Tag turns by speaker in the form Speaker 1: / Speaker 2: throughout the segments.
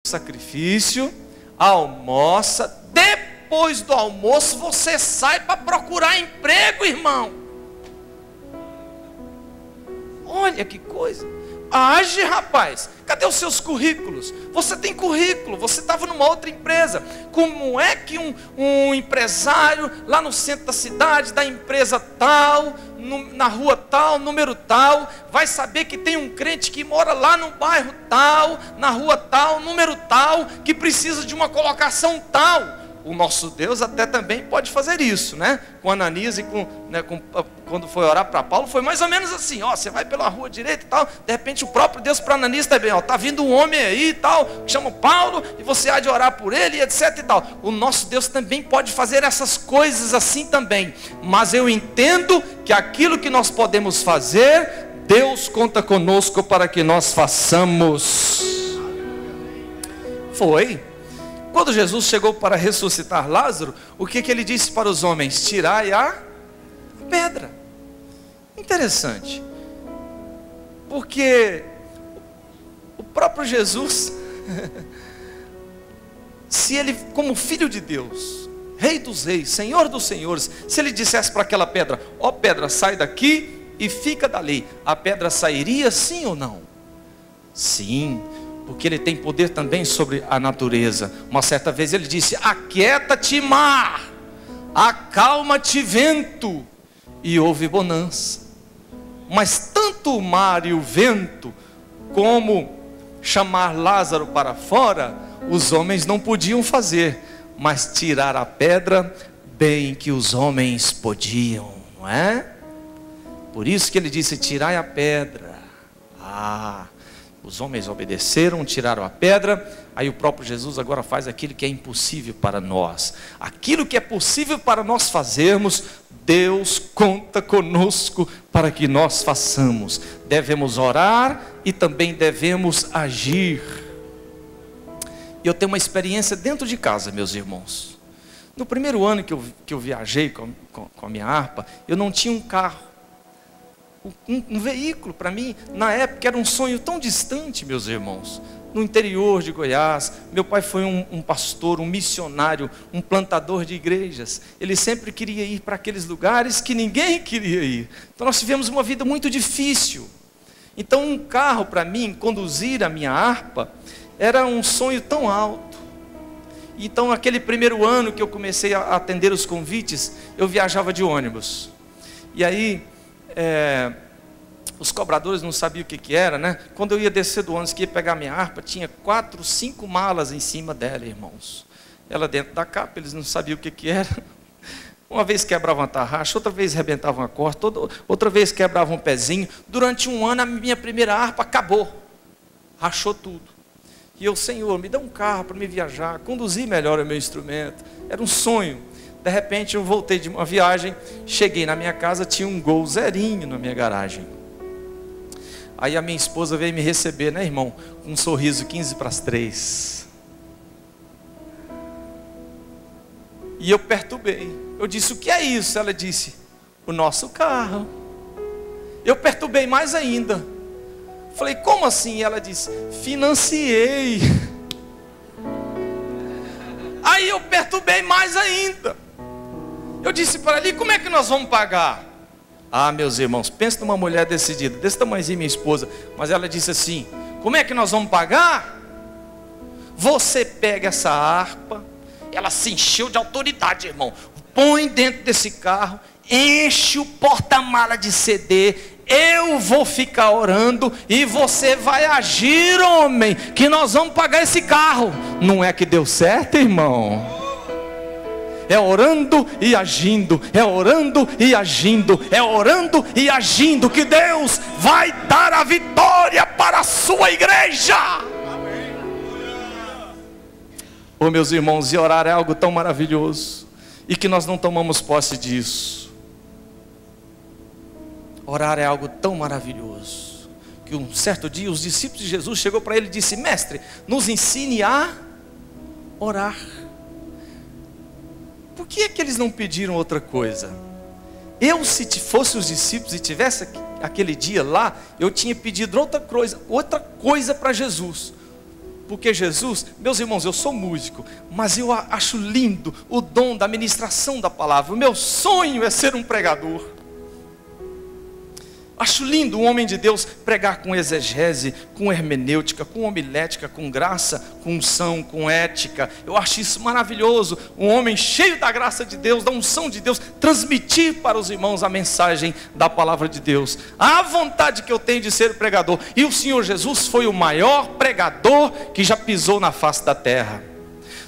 Speaker 1: sacrifício, almoça, depois do almoço você sai para procurar emprego, irmão. Olha que coisa. Age, rapaz. Cadê os seus currículos? Você tem currículo, você estava numa outra empresa. Como é que um empresário lá no centro da cidade, da empresa tal, na rua tal, número tal, vai saber que tem um crente que mora lá no bairro tal, na rua tal, número tal, que precisa de uma colocação tal? O nosso Deus até também pode fazer isso, né? Com Ananias e quando foi orar para Paulo, foi mais ou menos assim, ó, você vai pela rua direita e tal, de repente o próprio Deus para Ananias também, ó, tá vindo um homem aí e tal, que chama Paulo, e você há de orar por ele, e etc e tal. O nosso Deus também pode fazer essas coisas assim também, mas eu entendo que aquilo que nós podemos fazer, Deus conta conosco para que nós façamos. Foi. Quando Jesus chegou para ressuscitar Lázaro, o que ele disse para os homens? Tirai a pedra. Interessante, porque o próprio Jesus, se ele, como filho de Deus, Rei dos reis, Senhor dos senhores, se ele dissesse para aquela pedra, ó pedra, sai daqui e fica dali, a pedra sairia sim ou não? Sim, porque ele tem poder também sobre a natureza. Uma certa vez ele disse, aquieta-te mar, acalma-te vento, e houve bonança. Mas tanto o mar e o vento, como chamar Lázaro para fora, os homens não podiam fazer, mas tirar a pedra, bem que os homens podiam, não é? Por isso que ele disse, tirai a pedra. Os homens obedeceram, tiraram a pedra. Aí o próprio Jesus agora faz aquilo que é impossível para nós. Aquilo que é possível para nós fazermos, Deus conta conosco para que nós façamos. Devemos orar e também devemos agir. E eu tenho uma experiência dentro de casa, meus irmãos. No primeiro ano que eu viajei com a minha harpa, eu não tinha um carro. Um veículo para mim, na época, era um sonho tão distante, meus irmãos. No interior de Goiás, meu pai foi um pastor, um missionário, um plantador de igrejas. Ele sempre queria ir para aqueles lugares que ninguém queria ir. Então nós tivemos uma vida muito difícil. Então um carro para mim, conduzir a minha harpa, era um sonho tão alto. Então aquele primeiro ano que eu comecei a atender os convites, eu viajava de ônibus. E aí os cobradores não sabiam o que era, né? Quando eu ia descer do ônibus, que ia pegar minha harpa, tinha 4, 5 malas em cima dela, irmãos. Ela dentro da capa, eles não sabiam o que era. Uma vez quebrava uma tarraxa, outra vez arrebentava uma corda, outra vez quebrava um pezinho. Durante um ano, a minha primeira harpa acabou. Rachou tudo. E eu, Senhor, me dá um carro para me viajar, conduzir melhor o meu instrumento. Era um sonho. De repente eu voltei de uma viagem, cheguei na minha casa, tinha um Gol zerinho na minha garagem. Aí a minha esposa veio me receber, né, irmão? Com um sorriso 15 para as 3. E eu perturbei. Eu disse, o que é isso? Ela disse, o nosso carro. Eu perturbei mais ainda. Falei, como assim? Ela disse, financiei. Aí eu perturbei mais ainda. Eu disse para ela, como é que nós vamos pagar? Meus irmãos, pensa numa mulher decidida, desse tamanhozinho, minha esposa. Mas ela disse assim, como é que nós vamos pagar? Você pega essa harpa, ela se encheu de autoridade, irmão. Põe dentro desse carro, enche o porta-mala de CD. Eu vou ficar orando e você vai agir, homem, que nós vamos pagar esse carro. Não é que deu certo, irmão? É orando e agindo, é orando e agindo, é orando e agindo, que Deus vai dar a vitória para a sua igreja. Oh, meus irmãos, e orar é algo tão maravilhoso, e que nós não tomamos posse disso. Orar é algo tão maravilhoso, que um certo dia os discípulos de Jesus chegou para ele e disse, mestre, nos ensine a orar. Por que é que eles não pediram outra coisa? Eu, se fosse os discípulos e tivesse aquele dia lá, eu tinha pedido outra coisa para Jesus. Porque Jesus, meus irmãos, eu sou músico, mas eu acho lindo o dom da ministração da palavra. O meu sonho é ser um pregador. Acho lindo um homem de Deus pregar com exegese, com hermenêutica, com homilética, com graça, com unção, com ética. Eu acho isso maravilhoso. Um homem cheio da graça de Deus, da unção de Deus, transmitir para os irmãos a mensagem da palavra de Deus. A vontade que eu tenho de ser pregador. E o Senhor Jesus foi o maior pregador que já pisou na face da terra.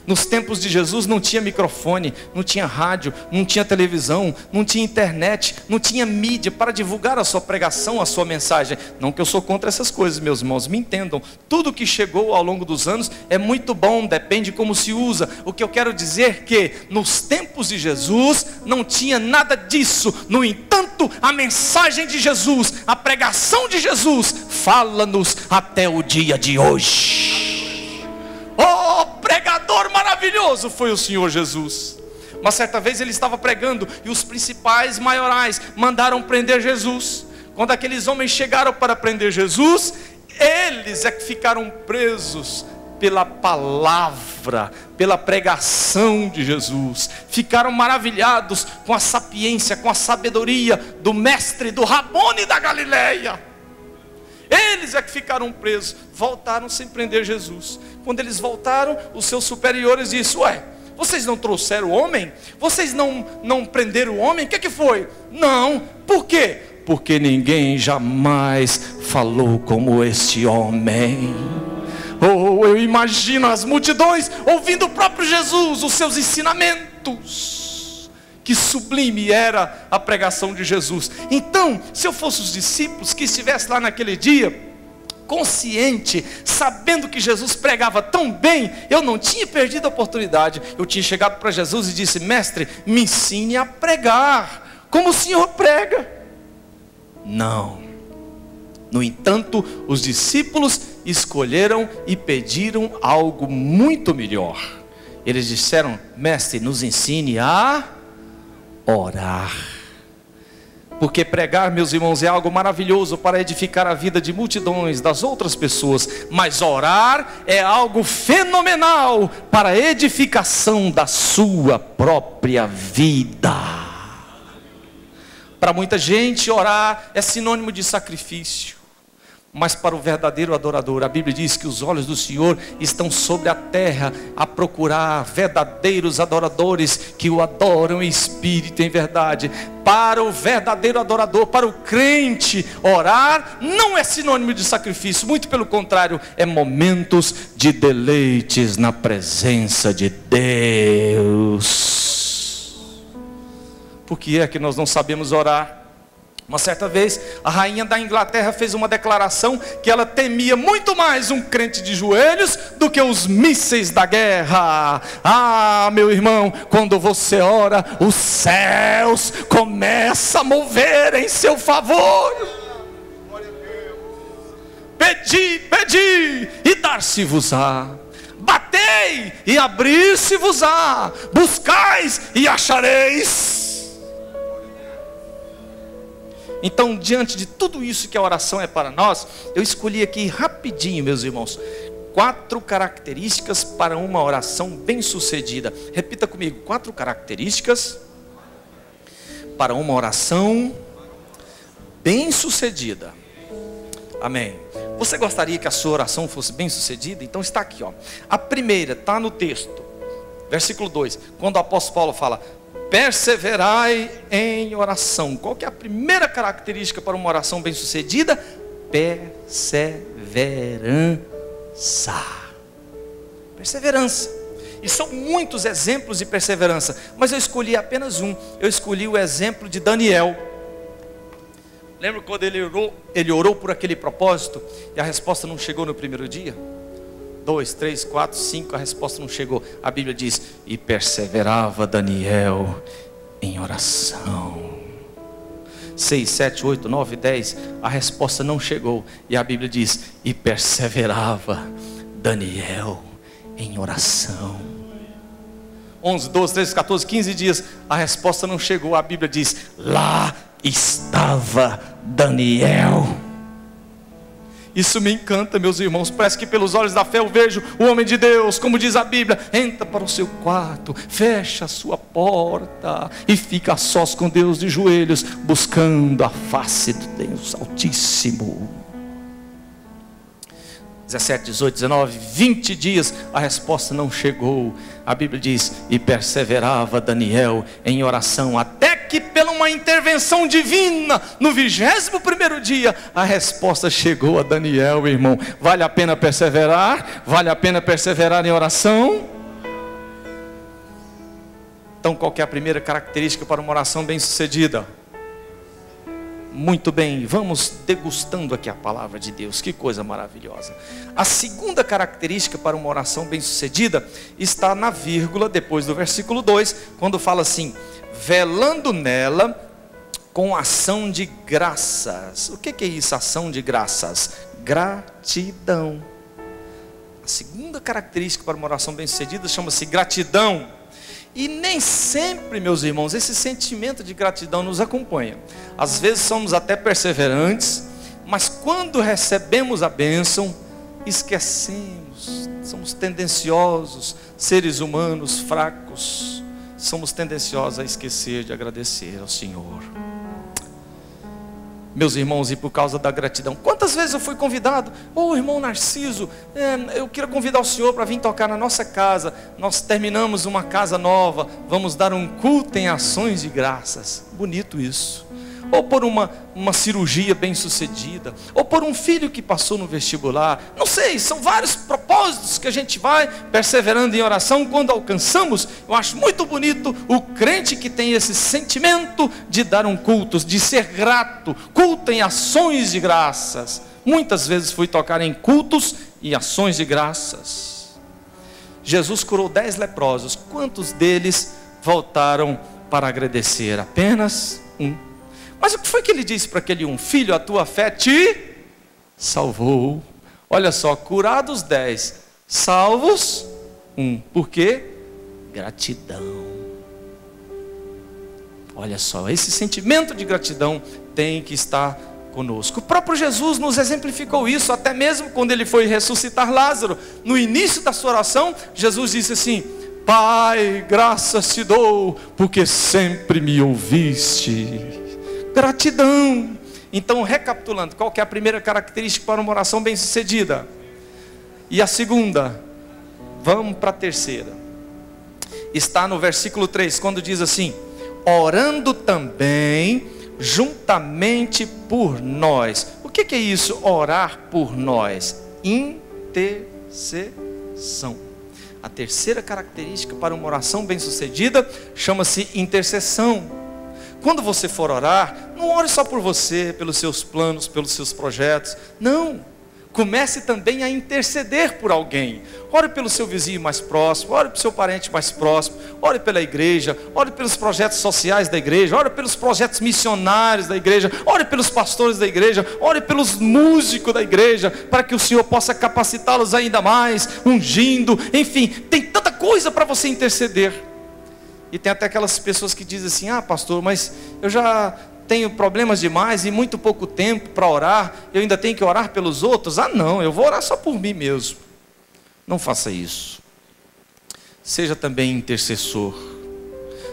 Speaker 1: Nos tempos de Jesus não tinha microfone, não tinha rádio, não tinha televisão, não tinha internet, não tinha mídia para divulgar a sua pregação, a sua mensagem. Não que eu sou contra essas coisas, meus irmãos, me entendam. Tudo que chegou ao longo dos anos é muito bom, depende como se usa. O que eu quero dizer é que nos tempos de Jesus não tinha nada disso. No entanto, a mensagem de Jesus, a pregação de Jesus, fala-nos até o dia de hoje. Oh, pregador maravilhoso foi o Senhor Jesus. Uma certa vez ele estava pregando e os principais maiorais mandaram prender Jesus. Quando aqueles homens chegaram para prender Jesus, eles é que ficaram presos pela palavra, pela pregação de Jesus. Ficaram maravilhados com a sapiência, com a sabedoria do mestre, do Rabone da Galileia. Eles é que ficaram presos, voltaram sem prender Jesus. Quando eles voltaram, os seus superiores disseram: ué, vocês não trouxeram o homem? Vocês não prenderam o homem? O que foi? Não, por quê? Porque ninguém jamais falou como este homem. Oh, eu imagino as multidões ouvindo o próprio Jesus, os seus ensinamentos. Que sublime era a pregação de Jesus. Então, se eu fosse os discípulos que estivesse lá naquele dia, consciente, sabendo que Jesus pregava tão bem, eu não tinha perdido a oportunidade. Eu tinha chegado para Jesus e disse: mestre, me ensine a pregar como o Senhor prega. Não. No entanto, os discípulos escolheram e pediram algo muito melhor. Eles disseram: mestre, nos ensine a orar. Porque pregar, meus irmãos, é algo maravilhoso para edificar a vida de multidões, das outras pessoas. Mas orar é algo fenomenal para a edificação da sua própria vida. Para muita gente, orar é sinônimo de sacrifício. Mas para o verdadeiro adorador, a Bíblia diz que os olhos do Senhor estão sobre a terra a procurar verdadeiros adoradores que o adoram em espírito e em verdade. Para o verdadeiro adorador, para o crente, orar não é sinônimo de sacrifício, muito pelo contrário, é momentos de deleites na presença de Deus. Por que é que nós não sabemos orar? Uma certa vez, a rainha da Inglaterra fez uma declaração que ela temia muito mais um crente de joelhos do que os mísseis da guerra. Ah, meu irmão, quando você ora, os céus começam a mover em seu favor. Pedi, pedi, e dar-se-vos-á. Batei, e abrir-se-vos-á. Buscais, e achareis. Então, diante de tudo isso que a oração é para nós, eu escolhi aqui rapidinho, meus irmãos, 4 características para uma oração bem-sucedida. Repita comigo: 4 características para uma oração bem-sucedida. Amém. Você gostaria que a sua oração fosse bem-sucedida? Então está aqui, ó. A primeira está no texto, versículo 2, quando o apóstolo Paulo fala: perseverai em oração. Qual que é a primeira característica para uma oração bem-sucedida? Perseverança. Perseverança. E são muitos exemplos de perseverança, mas eu escolhi apenas um. Eu escolhi o exemplo de Daniel. Lembra quando ele orou por aquele propósito e a resposta não chegou no primeiro dia? 2, 3, 4, 5, a resposta não chegou. A Bíblia diz: e perseverava Daniel em oração. 6, 7, 8, 9, 10, a resposta não chegou. E a Bíblia diz: e perseverava Daniel em oração. 11, 12, 13, 14, 15 dias, a resposta não chegou. A Bíblia diz: lá estava Daniel. Isso me encanta, meus irmãos. Parece que pelos olhos da fé eu vejo o homem de Deus, como diz a Bíblia, entra para o seu quarto, fecha a sua porta e fica a sós com Deus de joelhos, buscando a face do Deus Altíssimo. 17, 18, 19, 20 dias, a resposta não chegou. A Bíblia diz, e perseverava Daniel em oração, até que pela uma intervenção divina, no 21º dia, a resposta chegou a Daniel, irmão. Vale a pena perseverar? Vale a pena perseverar em oração? Então, qual que é a primeira característica para uma oração bem sucedida? Muito bem, vamos degustando aqui a palavra de Deus, que coisa maravilhosa. A segunda característica para uma oração bem sucedida está na vírgula depois do versículo 2, quando fala assim, velando nela com ação de graças. O que é isso, ação de graças? Gratidão. A segunda característica para uma oração bem sucedida chama-se gratidão. E nem sempre, meus irmãos, esse sentimento de gratidão nos acompanha. Às vezes somos até perseverantes, mas quando recebemos a bênção, esquecemos. Somos tendenciosos, seres humanos fracos, somos tendenciosos a esquecer de agradecer ao Senhor. Meus irmãos, e por causa da gratidão, quantas vezes eu fui convidado, irmão Narciso, eu quero convidar o senhor para vir tocar na nossa casa, nós terminamos uma casa nova, vamos dar um culto em ações de graças, bonito isso. Ou por uma cirurgia bem sucedida, ou por um filho que passou no vestibular, não sei, são vários propósitos que a gente vai perseverando em oração. Quando alcançamos, eu acho muito bonito o crente que tem esse sentimento de dar um culto, de ser grato, culto em ações de graças. Muitas vezes fui tocar em cultos e ações de graças. Jesus curou 10 leprosos, quantos deles voltaram para agradecer? Apenas um. Mas o que foi que ele disse para aquele um? Filho, a tua fé te salvou. Olha só, curados 10, salvos 1. Por quê? Gratidão. Olha só, esse sentimento de gratidão tem que estar conosco. O próprio Jesus nos exemplificou isso, até mesmo quando ele foi ressuscitar Lázaro. No início da sua oração, Jesus disse assim, Pai, graças te dou, porque sempre me ouviste. Gratidão. Então, recapitulando, qual que é a primeira característica para uma oração bem sucedida? E a segunda? Vamos para a terceira. Está no versículo 3, quando diz assim, orando também juntamente por nós. O que é isso, orar por nós? Intercessão. A terceira característica para uma oração bem sucedida chama-se intercessão. Quando você for orar, não ore só por você, pelos seus planos, pelos seus projetos. Não. Comece também a interceder por alguém. Ore pelo seu vizinho mais próximo, ore pelo seu parente mais próximo, ore pela igreja, ore pelos projetos sociais da igreja, ore pelos projetos missionários da igreja, ore pelos pastores da igreja, ore pelos músicos da igreja, para que o Senhor possa capacitá-los ainda mais, ungindo, enfim, tem tanta coisa para você interceder. E tem até aquelas pessoas que dizem assim, pastor, mas eu já tenho problemas demais e muito pouco tempo para orar, eu ainda tenho que orar pelos outros? Não, eu vou orar só por mim mesmo. Não faça isso. Seja também intercessor.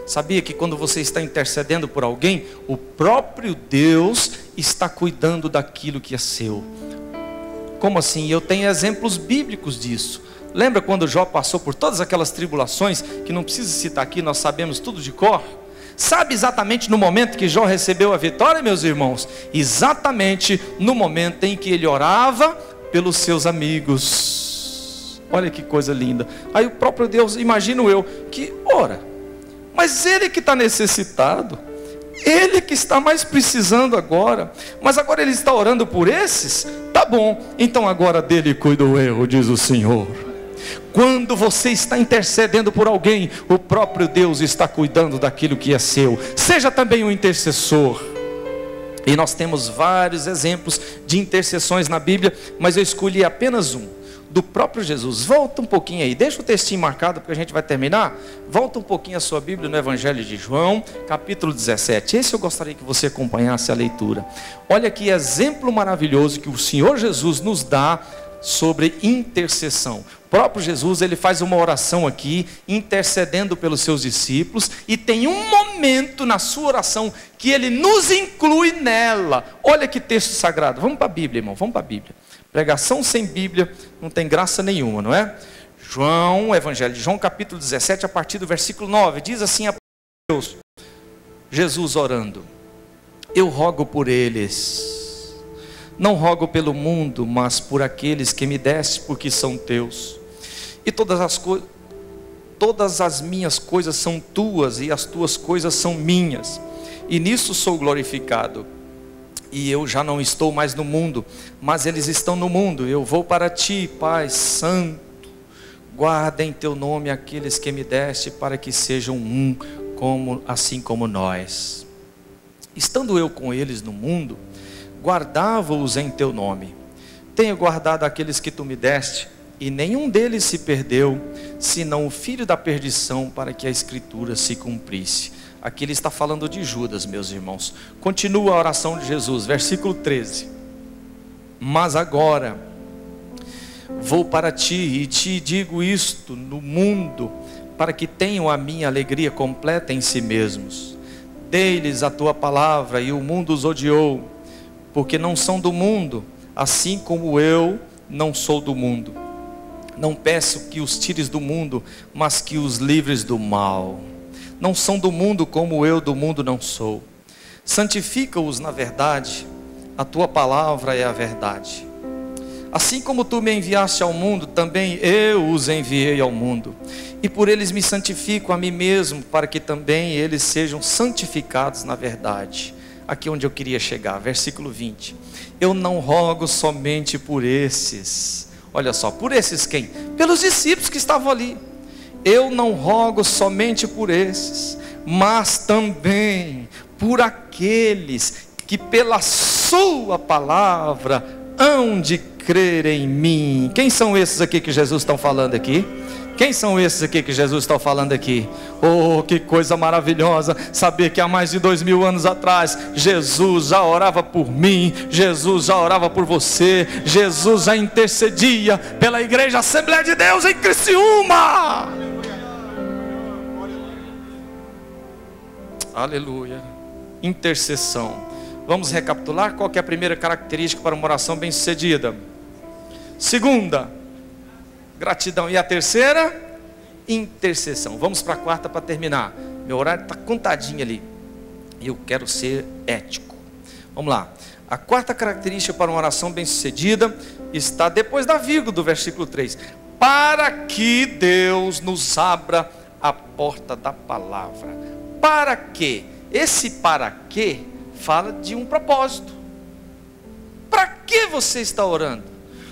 Speaker 1: Sabia que quando você está intercedendo por alguém, o próprio Deus está cuidando daquilo que é seu. Como assim? Eu tenho exemplos bíblicos disso. Lembra quando Jó passou por todas aquelas tribulações, que não precisa citar aqui, nós sabemos tudo de cor? Sabe exatamente no momento que Jó recebeu a vitória, meus irmãos? Exatamente no momento em que ele orava pelos seus amigos. Olha que coisa linda. Aí o próprio Deus, imagino eu, que ora, mas ele que está necessitado, ele que está mais precisando agora, mas agora ele está orando por esses? Tá bom, então agora dele cuido eu, diz o Senhor. Quando você está intercedendo por alguém, o próprio Deus está cuidando daquilo que é seu. Seja também um intercessor. E nós temos vários exemplos de intercessões na Bíblia, mas eu escolhi apenas um. do próprio Jesus. Volta um pouquinho aí, deixa o textinho marcado porque a gente vai terminar. Volta um pouquinho a sua Bíblia no Evangelho de João, capítulo 17. Esse eu gostaria que você acompanhasse a leitura. Olha que exemplo maravilhoso que o Senhor Jesus nos dá sobre intercessão. O próprio Jesus, ele faz uma oração aqui, intercedendo pelos seus discípulos, e tem um momento na sua oração que ele nos inclui nela. Olha que texto sagrado. Vamos para a Bíblia, irmão, vamos para a Bíblia. Pregação sem Bíblia não tem graça nenhuma, não é? João, Evangelho de João, capítulo 17, a partir do versículo 9, diz assim a Deus, Jesus orando: eu rogo por eles, não rogo pelo mundo, mas por aqueles que me deste, porque são teus. E todas as minhas coisas são tuas, e as tuas coisas são minhas, e nisso sou glorificado. E eu já não estou mais no mundo, mas eles estão no mundo. Eu vou para ti, Pai Santo. Guarda em teu nome aqueles que me deste, para que sejam um, assim como nós. Estando eu com eles no mundo, guardava-os em teu nome. Tenho guardado aqueles que tu me deste, e nenhum deles se perdeu, senão o filho da perdição, para que a escritura se cumprisse. Aqui ele está falando de Judas, meus irmãos. Continua a oração de Jesus, versículo 13. Mas agora vou para ti, e te digo isto no mundo, para que tenham a minha alegria completa em si mesmos. Dei-lhes a tua palavra, e o mundo os odiou, porque não são do mundo, assim como eu não sou do mundo. Não peço que os tires do mundo, mas que os livres do mal. Não são do mundo, como eu do mundo não sou. Santifica-os na verdade, a tua palavra é a verdade. Assim como tu me enviaste ao mundo, também eu os enviei ao mundo. E por eles me santifico a mim mesmo, para que também eles sejam santificados na verdade. Aqui onde eu queria chegar, versículo 20. Eu não rogo somente por esses. Olha só, por esses quem? Pelos discípulos que estavam ali. Eu não rogo somente por esses, mas também por aqueles que pela sua palavra hão de crer em mim. Quem são esses aqui que Jesus está falando aqui? Quem são esses aqui que Jesus está falando aqui? Oh, que coisa maravilhosa saber que há mais de 2000 anos atrás Jesus já orava por mim, Jesus já orava por você, Jesus já intercedia pela Igreja Assembleia de Deus em Criciúma. Aleluia. Intercessão. Vamos recapitular qual que é a primeira característica para uma oração bem sucedida. Segunda, gratidão. E a terceira, intercessão. Vamos para a quarta para terminar. Meu horário está contadinho ali, e eu quero ser ético. Vamos lá. A quarta característica para uma oração bem sucedida está depois da vírgula do versículo 3. Para que Deus nos abra a porta da palavra. Para quê? Esse para quê fala de um propósito. Para que você está orando?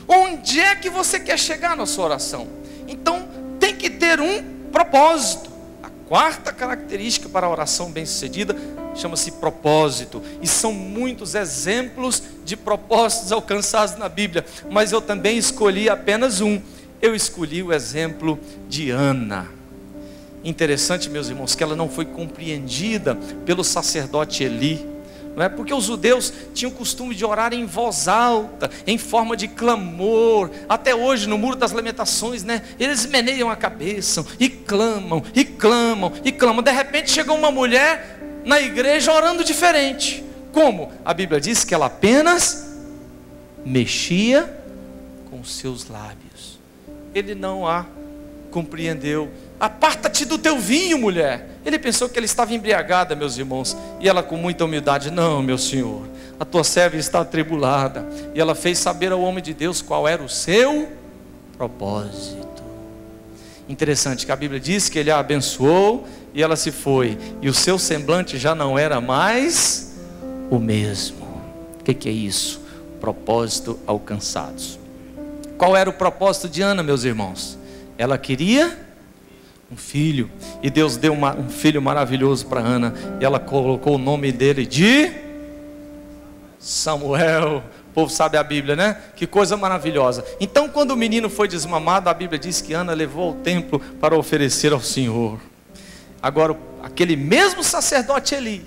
Speaker 1: Onde é que você quer chegar na sua oração? Então tem que ter um propósito. A quarta característica para a oração bem-sucedida chama-se propósito. E são muitos exemplos de propósitos alcançados na Bíblia, mas eu também escolhi apenas um. Eu escolhi o exemplo de Ana. Interessante, meus irmãos, que ela não foi compreendida pelo sacerdote Eli, não é? Porque os judeus tinham o costume de orar em voz alta, em forma de clamor. Até hoje no Muro das Lamentações, né? Eles meneiam a cabeça e clamam, e clamam, e clamam. De repente chegou uma mulher na igreja orando diferente. Como? A Bíblia diz que ela apenas mexia com os seus lábios. Ele não a compreendeu. Aparta-te do teu vinho, mulher. Ele pensou que ela estava embriagada, meus irmãos. E ela com muita humildade: não, meu senhor, a tua serva está atribulada. E ela fez saber ao homem de Deus qual era o seu propósito. Interessante que a Bíblia diz que ele a abençoou e ela se foi. E o seu semblante já não era mais o mesmo. O que é isso? Propósito alcançados. Qual era o propósito de Ana, meus irmãos? Ela queria um filho, e Deus deu um filho maravilhoso para Ana, e ela colocou o nome dele de Samuel, povo sabe a Bíblia, né? Que coisa maravilhosa. Então, quando o menino foi desmamado, a Bíblia diz que Ana levou ao templo para oferecer ao Senhor. Agora, aquele mesmo sacerdote Eli,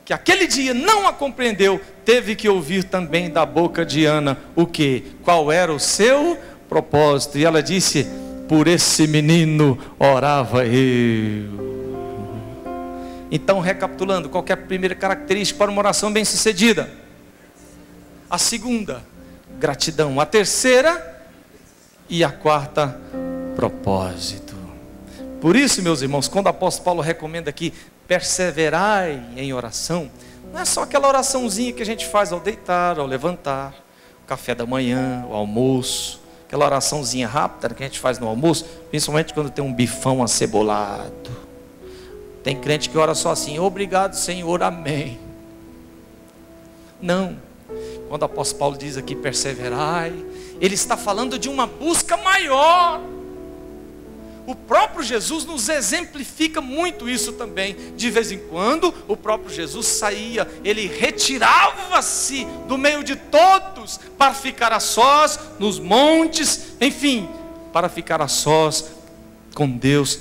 Speaker 1: que aquele dia não a compreendeu, teve que ouvir também da boca de Ana o quê? Qual era o seu propósito? E ela disse: por esse menino orava eu. Então, recapitulando, qual que é a primeira característica para uma oração bem sucedida? A segunda, gratidão. A terceira e a quarta, propósito. Por isso, meus irmãos, quando o apóstolo Paulo recomenda aqui, perseverai em oração, não é só aquela oraçãozinha que a gente faz ao deitar, ao levantar, o café da manhã, o almoço, aquela oraçãozinha rápida que a gente faz no almoço, principalmente quando tem um bifão acebolado. Tem crente que ora só assim: obrigado, Senhor, amém. Não. Quando o apóstolo Paulo diz aqui perseverai, ele está falando de uma busca maior. O próprio Jesus nos exemplifica muito isso também. De vez em quando o próprio Jesus saía, ele retirava-se do meio de todos para ficar a sós nos montes, enfim, para ficar a sós com Deus.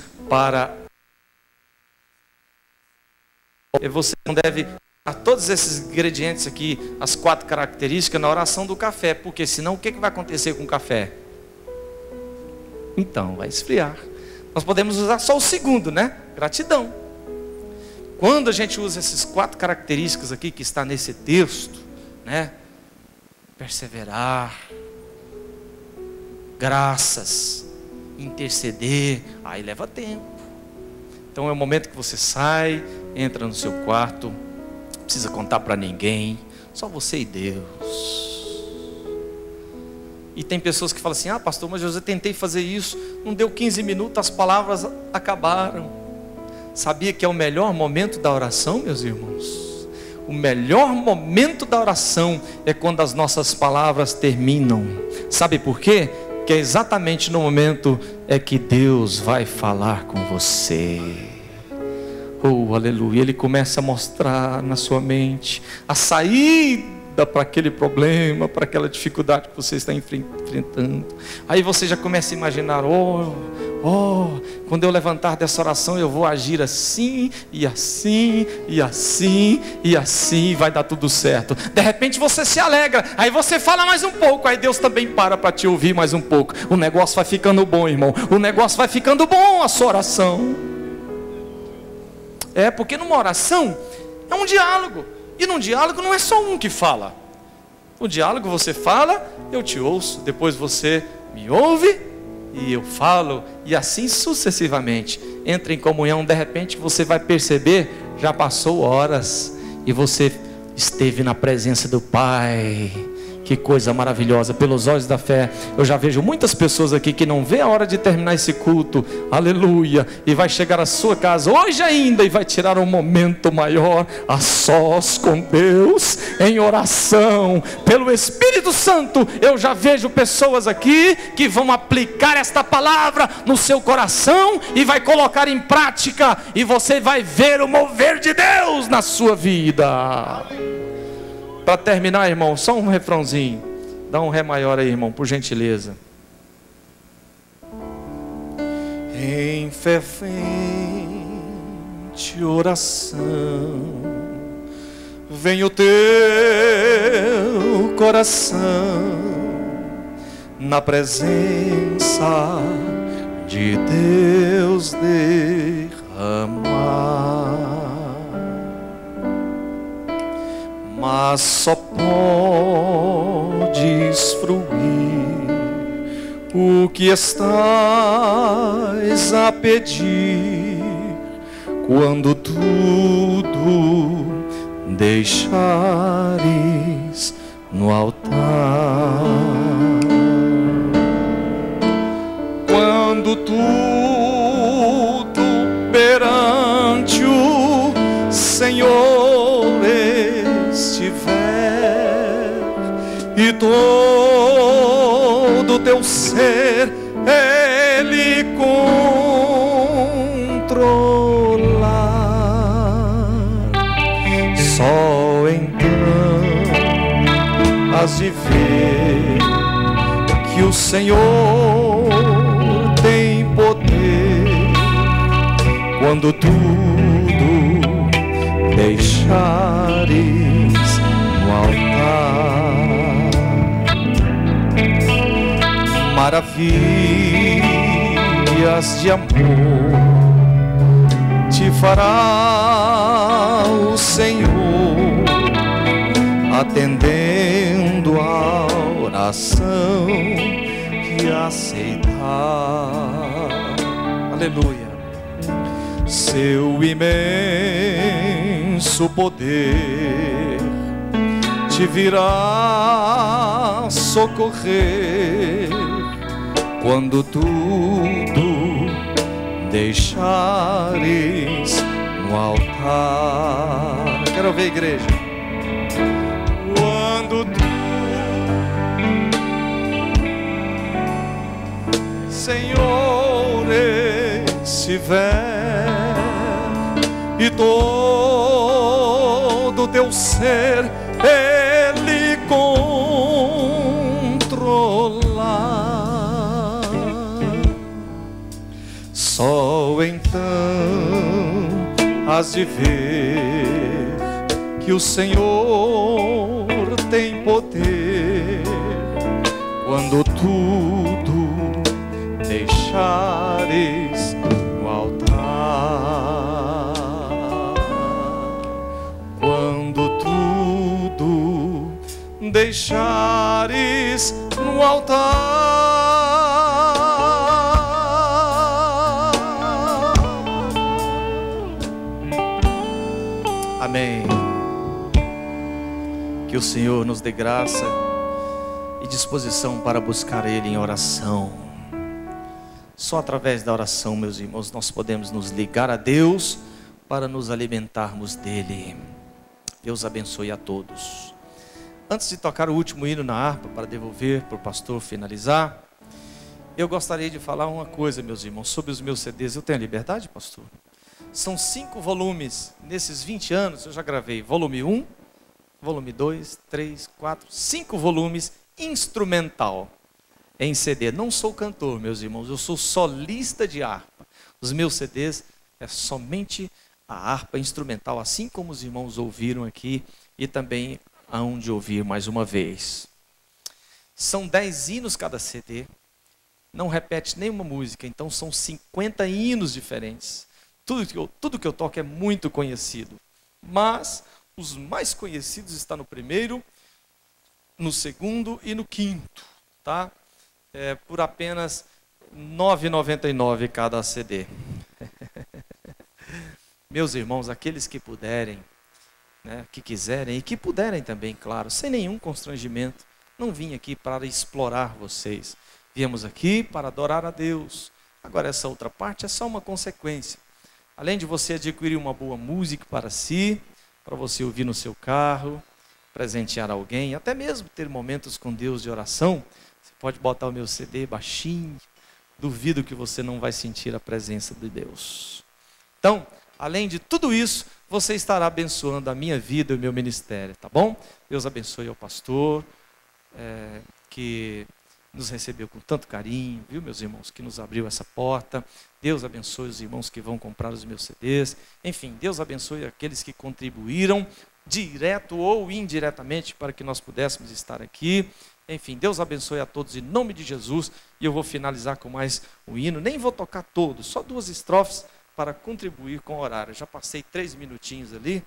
Speaker 1: Você não deve a todos esses ingredientes aqui, as 4 características, na oração do café, porque senão o que vai acontecer com o café? Então, vai esfriar. Nós podemos usar só o segundo, né? Gratidão. Quando a gente usa essas 4 características aqui que está nesse texto, né? Perseverar, graças, interceder, aí leva tempo. Então é o momento que você sai, entra no seu quarto, não precisa contar para ninguém, só você e Deus. E tem pessoas que falam assim: ah, pastor, mas eu tentei fazer isso, não deu 15 minutos, as palavras acabaram. Sabia que é o melhor momento da oração, meus irmãos? O melhor momento da oração é quando as nossas palavras terminam. Sabe por quê? Que é exatamente no momento é que Deus vai falar com você. Oh, aleluia. Ele começa a mostrar na sua mente a saída para aquele problema, para aquela dificuldade que você está enfrentando. Aí você já começa a imaginar: quando eu levantar dessa oração, eu vou agir assim, e assim, e assim, e assim, vai dar tudo certo. De repente você se alegra, aí você fala mais um pouco, aí Deus também para te ouvir mais um pouco. O negócio vai ficando bom, irmão. O negócio vai ficando bom, a sua oração. Porque numa oração é um diálogo. E num diálogo não é só um que fala. No diálogo você fala, eu te ouço. Depois você me ouve e eu falo. E assim sucessivamente. Entra em comunhão. De repente você vai perceber, já passou horas e você esteve na presença do Pai. Que coisa maravilhosa. Pelos olhos da fé, eu já vejo muitas pessoas aqui que não vê a hora de terminar esse culto, aleluia, e vai chegar à sua casa hoje ainda e vai tirar um momento maior a sós com Deus, em oração, pelo Espírito Santo. Eu já vejo pessoas aqui que vão aplicar esta palavra no seu coração e vai colocar em prática, e você vai ver o mover de Deus na sua vida. Para terminar, irmão, só um refrãozinho. Dá um ré maior aí, irmão, por gentileza. Em fervente oração, vem o teu coração na presença de Deus derramar. Mas só podes fruir o que estás a pedir, quando tudo deixares no altar. Quando tudo perante o Senhor estiver, e todo teu ser Ele controlar, só então hás de ver que o Senhor tem poder quando tudo deixares no altar. Maravilhas de amor te fará o Senhor, atendendo a oração que aceitar. Aleluia. Seu imenso poder te virá socorrer quando tudo deixares no altar. Quero ver, igreja. Quando tu, Senhor, estiver e todo teu ser Ele controlar, só então hás de ver que o Senhor tem poder quando tudo deixares no altar. Quando tudo deixares no altar. Amém. Que o Senhor nos dê graça e disposição para buscar Ele em oração. Só através da oração, meus irmãos, nós podemos nos ligar a Deus para nos alimentarmos dEle. Deus abençoe a todos. Antes de tocar o último hino na harpa, para devolver para o pastor finalizar, eu gostaria de falar uma coisa, meus irmãos, sobre os meus CDs. Eu tenho a liberdade, pastor? São 5 volumes. Nesses 20 anos eu já gravei volume 1, volume 2, 3, 4, 5 volumes instrumental em CD. Não sou cantor, meus irmãos, eu sou solista de harpa. Os meus CDs é somente a harpa instrumental, assim como os irmãos ouviram aqui e também hão de ouvir mais uma vez. São 10 hinos cada CD, não repete nenhuma música, então são 50 hinos diferentes. Tudo que eu toco é muito conhecido, mas os mais conhecidos estão no primeiro, no segundo e no quinto, tá? Por apenas R$ 9,99 cada CD. Meus irmãos, aqueles que puderem, né, que quiserem e que puderem também, claro, sem nenhum constrangimento, não vim aqui para explorar vocês. Viemos aqui para adorar a Deus. Agora essa outra parte é só uma consequência. Além de você adquirir uma boa música para si, para você ouvir no seu carro, presentear alguém, até mesmo ter momentos com Deus de oração, você pode botar o meu CD baixinho, duvido que você não vai sentir a presença de Deus. Então, além de tudo isso, você estará abençoando a minha vida e o meu ministério, tá bom? Deus abençoe ao pastor, que nos recebeu com tanto carinho, viu, meus irmãos, que nos abriu essa porta. Deus abençoe os irmãos que vão comprar os meus CDs. Enfim, Deus abençoe aqueles que contribuíram, direto ou indiretamente, para que nós pudéssemos estar aqui. Enfim, Deus abençoe a todos em nome de Jesus. E eu vou finalizar com mais um hino. Nem vou tocar todos, só 2 estrofes para contribuir com o horário. Já passei 3 minutinhos ali.